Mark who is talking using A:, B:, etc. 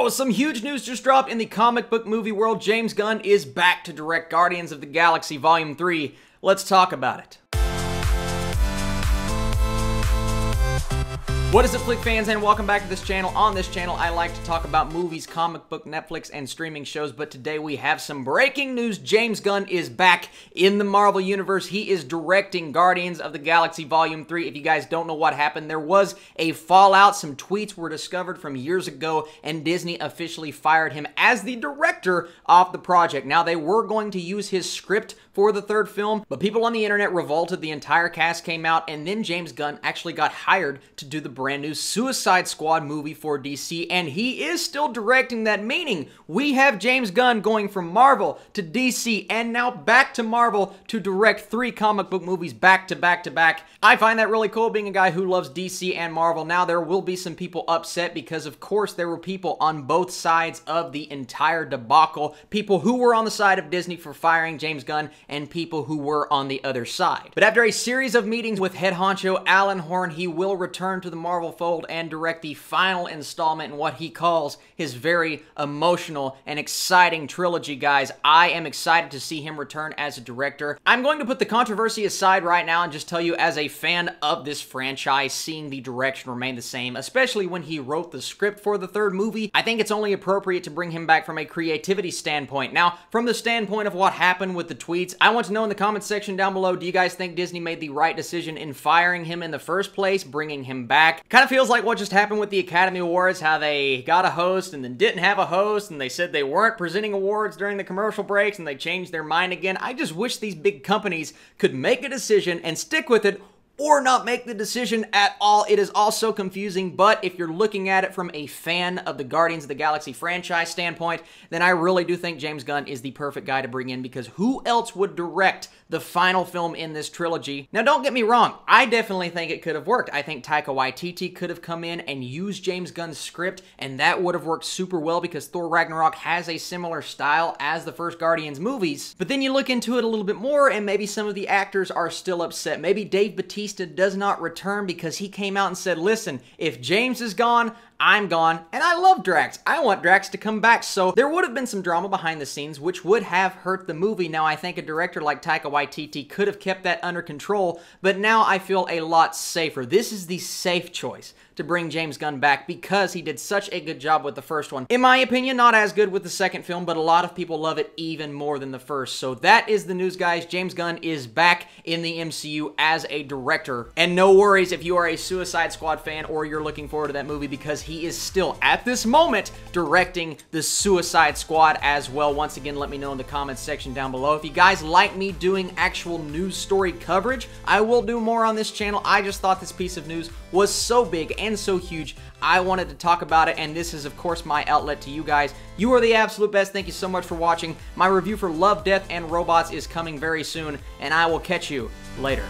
A: Whoa, some huge news just dropped in the comic book movie world. James Gunn is back to direct Guardians of the Galaxy Volume 3. Let's talk about it. What is up, Flick fans, and welcome back to this channel. On this channel, I like to talk about movies, comic book, Netflix, and streaming shows, but today we have some breaking news. James Gunn is back in the Marvel Universe. He is directing Guardians of the Galaxy Volume 3. If you guys don't know what happened, there was a fallout. Some tweets were discovered from years ago, and Disney officially fired him as the director of the project. Now, they were going to use his script for the third film, but people on the internet revolted. The entire cast came out, and then James Gunn actually got hired to do the brand new Suicide Squad movie for DC, and he is still directing that, meaning we have James Gunn going from Marvel to DC and now back to Marvel to direct 3 comic book movies back to back to back. I find that really cool, being a guy who loves DC and Marvel. Now, there will be some people upset because, of course, there were people on both sides of the entire debacle. People who were on the side of Disney for firing James Gunn and people who were on the other side. But after a series of meetings with head honcho Alan Horn, he will return to the Marvel fold and direct the final installment in what he calls his very emotional and exciting trilogy, guys. I am excited to see him return as a director. I'm going to put the controversy aside right now and just tell you, as a fan of this franchise, seeing the direction remain the same, especially when he wrote the script for the third movie, I think it's only appropriate to bring him back from a creativity standpoint. Now, from the standpoint of what happened with the tweets, I want to know in the comments section down below, do you guys think Disney made the right decision in firing him in the first place, bringing him back? Kind of feels like what just happened with the Academy Awards, how they got a host and then didn't have a host, and they said they weren't presenting awards during the commercial breaks, and they changed their mind again. I just wish these big companies could make a decision and stick with it, or not make the decision at all. It is all so confusing, but if you're looking at it from a fan of the Guardians of the Galaxy franchise standpoint, then I really do think James Gunn is the perfect guy to bring in, because who else would direct the final film in this trilogy? Now, don't get me wrong, I definitely think it could have worked. I think Taika Waititi could have come in and used James Gunn's script, and that would have worked super well because Thor Ragnarok has a similar style as the first Guardians movies. But then you look into it a little bit more, and maybe some of the actors are still upset. Maybe Dave Bautista does not return because he came out and said, listen, if James is gone, I'm gone, and I love Drax. I want Drax to come back. So there would have been some drama behind the scenes, which would have hurt the movie. Now, I think a director like Taika Waititi could have kept that under control, but now I feel a lot safer. This is the safe choice to bring James Gunn back because he did such a good job with the first one. In my opinion, not as good with the second film, but a lot of people love it even more than the first. So that is the news, guys. James Gunn is back in the MCU as a director. And no worries if you are a Suicide Squad fan or you're looking forward to that movie, because he is still, at this moment, directing the Suicide Squad as well. Once again, let me know in the comments section down below. If you guys like me doing actual news story coverage, I will do more on this channel. I just thought this piece of news was so big and so huge, I wanted to talk about it, and this is, of course, my outlet to you guys. You are the absolute best. Thank you so much for watching. My review for Love, Death, and Robots is coming very soon, and I will catch you later.